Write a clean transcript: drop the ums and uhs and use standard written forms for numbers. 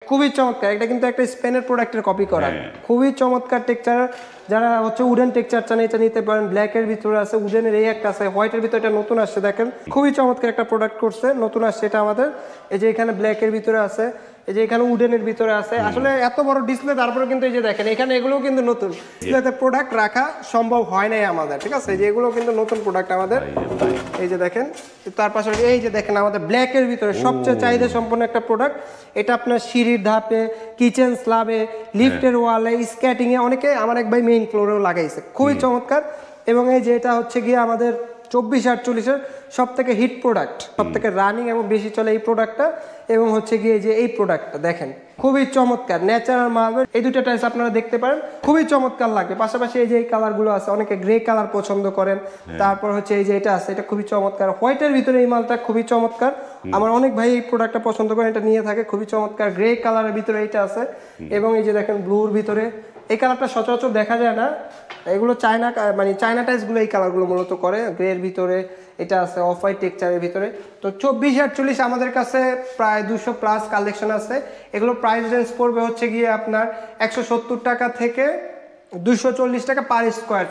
খুবই চমৎকার। এটা কিন্তু একটা স্পেনের প্রোডাক্টের কপি করা, খুবই চমৎকার টেক্সচার। যারা হচ্ছে উডেন টেক্সচার চান এটা নিতে পারেন। ব্ল্যাকের ভিতরে আছে, উডেনের এই একটা আছে, হোয়াইটের ভিতরে এটা নতুন আসছে, দেখেন খুবই চমৎকার একটা প্রোডাক্ট করছে, নতুন আসছে এটা আমাদের। এই যে এখানে ব্ল্যাকের ভিতরে আছে, এই যে এখানে উডেনের ভিতরে আছে। আসলে এত বড় ডিসপ্লে, তারপরে কিন্তু এই যে দেখেন এখানে এগুলোও কিন্তু নতুন ডিসপ্লেতে প্রোডাক্ট রাখা সম্ভব হয় নাই আমাদের, ঠিক আছে। এই যে এগুলো কিন্তু নতুন প্রোডাক্ট আমাদের। এই যে দেখেন, তার পাশাপাশি এই যে দেখেন আমাদের ব্ল্যাকের ভিতরে সবচেয়ে চাহিদা সম্পন্ন একটা প্রোডাক্ট। এটা আপনার সিঁড়ির ধাপে, কিচেন স্ল্যাবে, লিফটের ওয়ালে, স্কেটিং এ, অনেকে আমার এক ভাই মেইন ফ্লোরেও লাগাইছে, খুবই চমৎকার। এবং এই যে এটা হচ্ছে গিয়ে আমাদের 2448-এর সব থেকে হিট প্রোডাক্ট, সব থেকে রানিং এবং বেশি চলে এই প্রোডাক্টটা। এবং হচ্ছে গিয়ে যে এই প্রোডাক্টটা দেখেন খুবই চমৎকার, ন্যাচারাল মার্বেল। এই দুটো টাইলস আপনারা দেখতে পারেন, খুবই চমৎকার লাগবে। পাশাপাশি এই যে এই কালারগুলো আছে, অনেকে গ্রে কালার পছন্দ করেন। তারপর হচ্ছে এই যে এটা আছে, এটা খুবই চমৎকার। হোয়াইটের ভিতরে এই মালটা খুবই চমৎকার, আমার অনেক ভাই এই প্রোডাক্টটা পছন্দ করেন, এটা নিয়ে থাকে, খুবই চমৎকার। গ্রে কালারের ভিতরে এইটা আছে। এবং এই যে দেখেন ব্লুর ভিতরে এই কালারটা সচরাচর দেখা যায় না, এগুলো চায়না, মানে চায়না টাইলসগুলো এই কালারগুলো মূলত করে। গ্রের ভিতরে এটা আছে, অফ হোয়াইট টেক্সচারের ভিতরে। তো 2448 আমাদের কাছে প্রায় 200+ কালেকশন আছে। এগুলো প্রাইস রেঞ্জ পড়বে হচ্ছে গিয়ে আপনার 170 টাকা থেকে 240 টাকা পার স্কোয়ার।